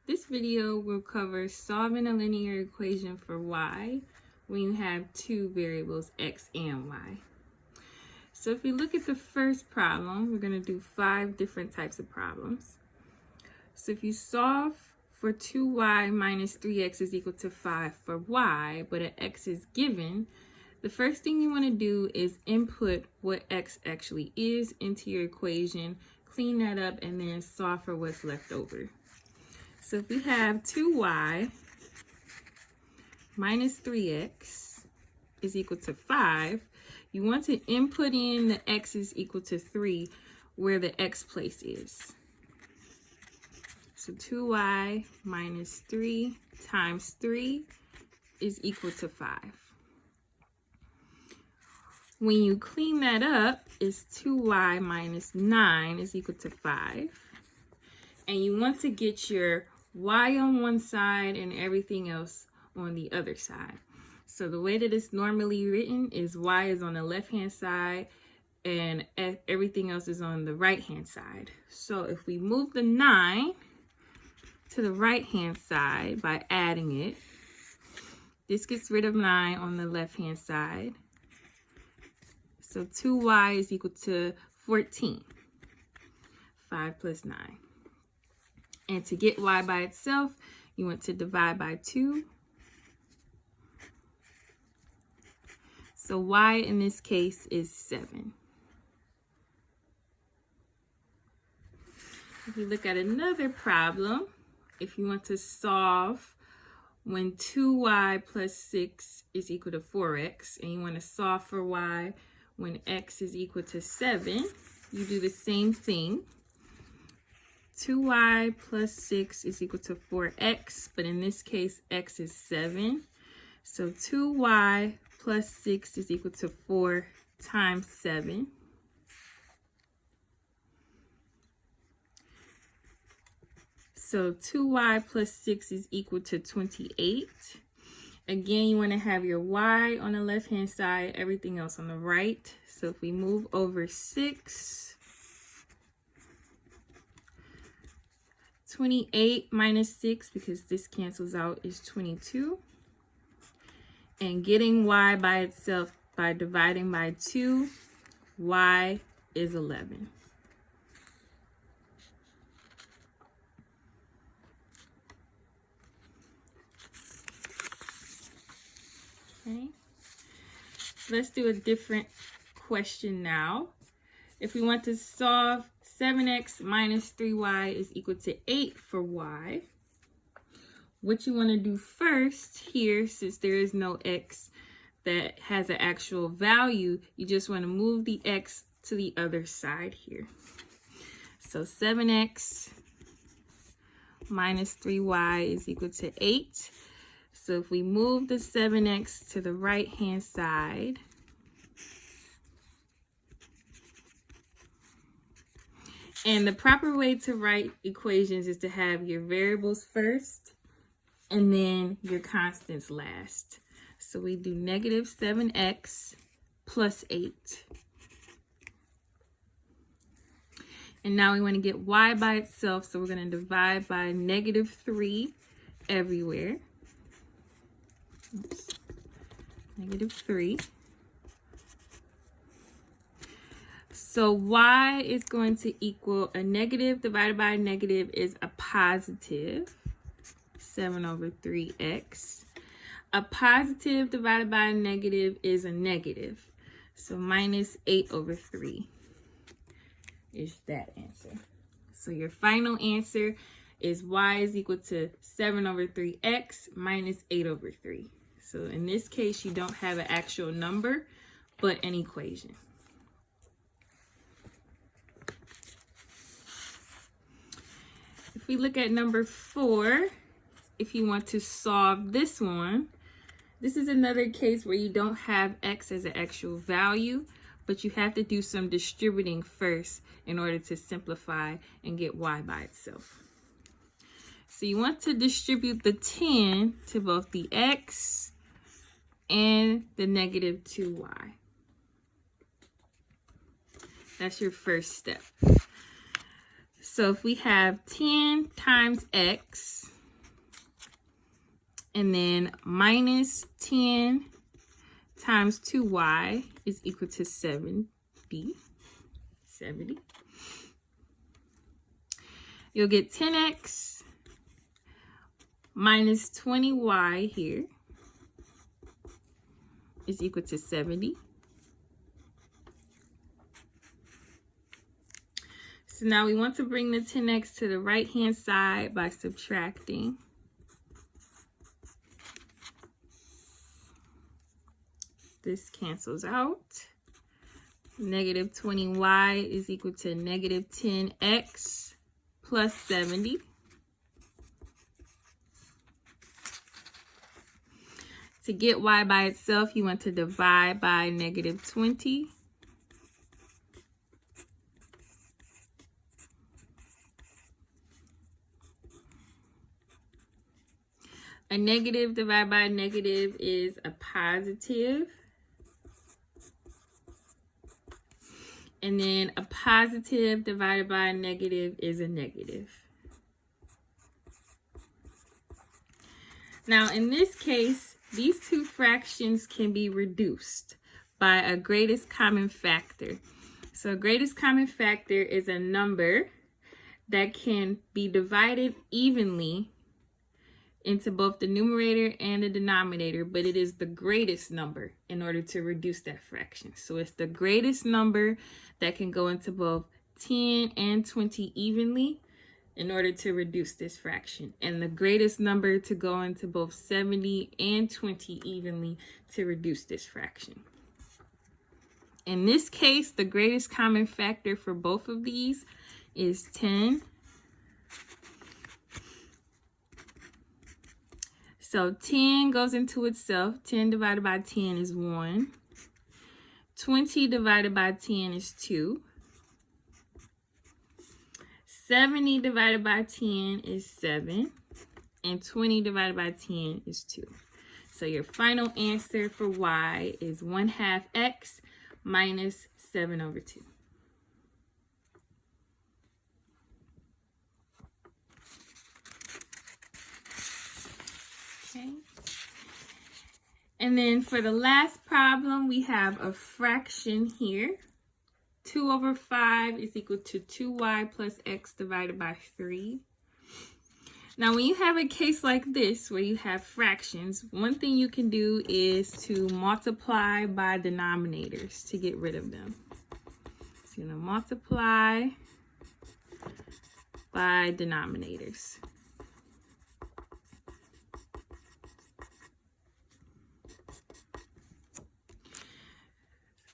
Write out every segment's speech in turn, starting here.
This video will cover solving a linear equation for y when you have two variables x and y. So if we look at the first problem, we're going to do 5 different types of problems. So if you solve for 2y minus 3x is equal to 5 for y, but an x is given, the first thing you want to do is input what x actually is into your equation, clean that up, and then solve for what's left over. So if we have 2y minus 3x is equal to 5, you want to input in the x is equal to 3 where the x place is. So 2y minus 3 times 3 is equal to 5. When you clean that up, it's 2y minus 9 is equal to 5. And you want to get your y on one side and everything else on the other side. So the way that it's normally written is y is on the left-hand side and everything else is on the right-hand side. So if we move the 9 to the right-hand side by adding it, this gets rid of 9 on the left-hand side. So 2y is equal to 14. 5 plus 9. And to get y by itself, you want to divide by 2. So y in this case is 7. If you look at another problem, if you want to solve when 2y plus 6 is equal to 4x, and you want to solve for y when x is equal to 7, you do the same thing. 2y plus 6 is equal to 4x, but in this case, x is 7. So 2y plus 6 is equal to 4 times 7. So 2y plus 6 is equal to 28. Again, you want to have your y on the left-hand side, everything else on the right. So if we move over 6, 28 minus 6, because this cancels out, is 22. And getting y by itself by dividing by 2, y is 11. Okay. Let's do a different question now. If we want to solve 7x minus 3y is equal to 8 for y, what you want to do first here, since there is no x that has an actual value, you just want to move the x to the other side here. So 7x minus 3y is equal to 8. So if we move the 7x to the right-hand side, and the proper way to write equations is to have your variables first and then your constants last. So we do negative 7x plus 8. And now we want to get y by itself, so we're going to divide by negative 3 everywhere. Oops. Negative 3. So y is going to equal a negative divided by a negative is a positive 7 over 3x. A positive divided by a negative is a negative. So minus 8 over 3 is that answer. So your final answer is y is equal to 7 over 3x minus 8 over 3. So in this case, you don't have an actual number, but an equation. If we look at number 4, if you want to solve this one, this is another case where you don't have x as an actual value, but you have to do some distributing first in order to simplify and get y by itself. So you want to distribute the 10 to both the x and the negative 2y. That's your first step. So if we have 10 times x And then minus 10 times 2y is equal to 70. You'll get 10x minus 20y here is equal to 70. So now we want to bring the 10x to the right-hand side by subtracting. This cancels out. Negative 20y is equal to negative 10x plus 70. To get y by itself, you want to divide by negative 20. A negative divided by a negative is a positive. And then a positive divided by a negative is a negative. Now, in this case, these two fractions can be reduced by a greatest common factor. So, a greatest common factor is a number that can be divided evenly into both the numerator and the denominator, but it is the greatest number in order to reduce that fraction. So it's the greatest number that can go into both 10 and 20 evenly in order to reduce this fraction, and the greatest number to go into both 70 and 20 evenly to reduce this fraction. In this case, the greatest common factor for both of these is 10. So 10 goes into itself. 10 divided by 10 is 1. 20 divided by 10 is 2. 70 divided by 10 is 7. And 20 divided by 10 is 2. So your final answer for y is 1/2 x minus 7/2. Okay. And then for the last problem, we have a fraction here. 2/5 is equal to 2y plus x divided by 3. Now, when you have a case like this where you have fractions, one thing you can do is to multiply by denominators to get rid of them. So you're going to multiply by denominators.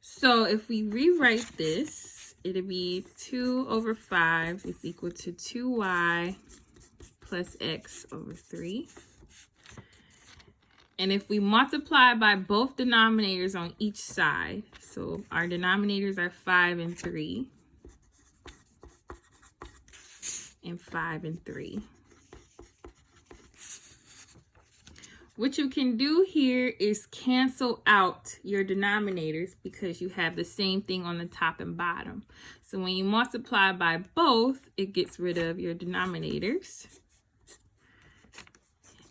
So if we rewrite this, it'll be 2/5 is equal to 2y plus x over 3. And if we multiply by both denominators on each side, so our denominators are 5 and 3, and 5 and 3. What you can do here is cancel out your denominators because you have the same thing on the top and bottom. So when you multiply by both, it gets rid of your denominators.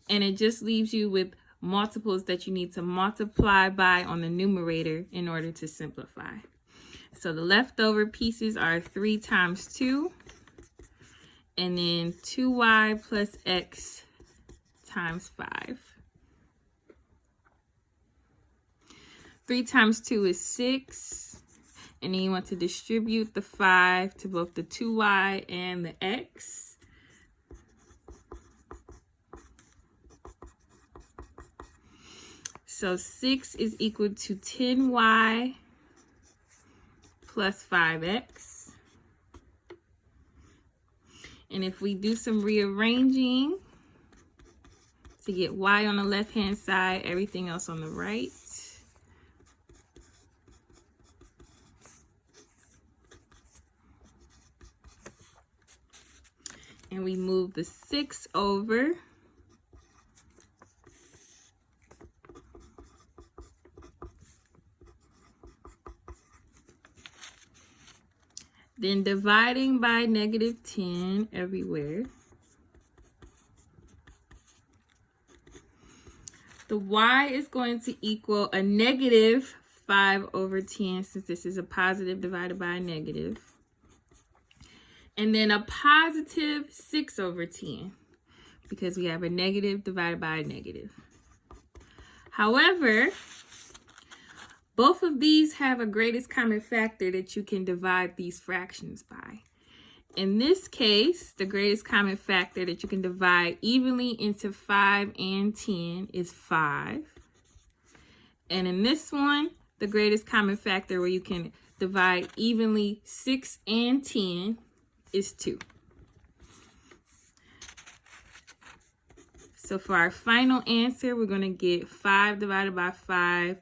And it just leaves you with multiples that you need to multiply by on the numerator in order to simplify. So the leftover pieces are 3 times 2, and then 2y plus x times 5. 3 times 2 is 6, and then you want to distribute the 5 to both the 2y and the x. So 6 is equal to 10y plus 5x. And if we do some rearranging to get y on the left-hand side, everything else on the right. And we move the 6 over. Then dividing by -10 everywhere. The y is going to equal a negative 5 over 10, since this is a positive divided by a negative. And then a positive 6 over 10, because we have a negative divided by a negative. However, both of these have a greatest common factor that you can divide these fractions by. In this case, the greatest common factor that you can divide evenly into 5 and 10 is 5. And in this one, the greatest common factor where you can divide evenly 6 and 10 is 2. So for our final answer, we're going to get 5 divided by 5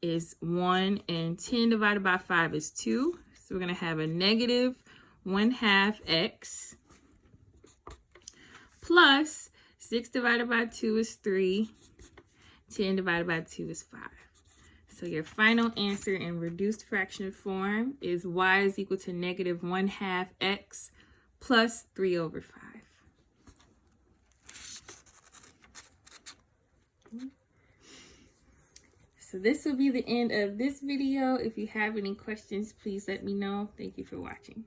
is 1, and 10 divided by 5 is 2. So we're going to have a negative 1/2 x plus 6 divided by 2 is 3. 10 divided by 2 is 5. So your final answer in reduced fraction form is y is equal to negative 1/2 x plus 3 over 5. So this will be the end of this video. If you have any questions, please let me know. Thank you for watching.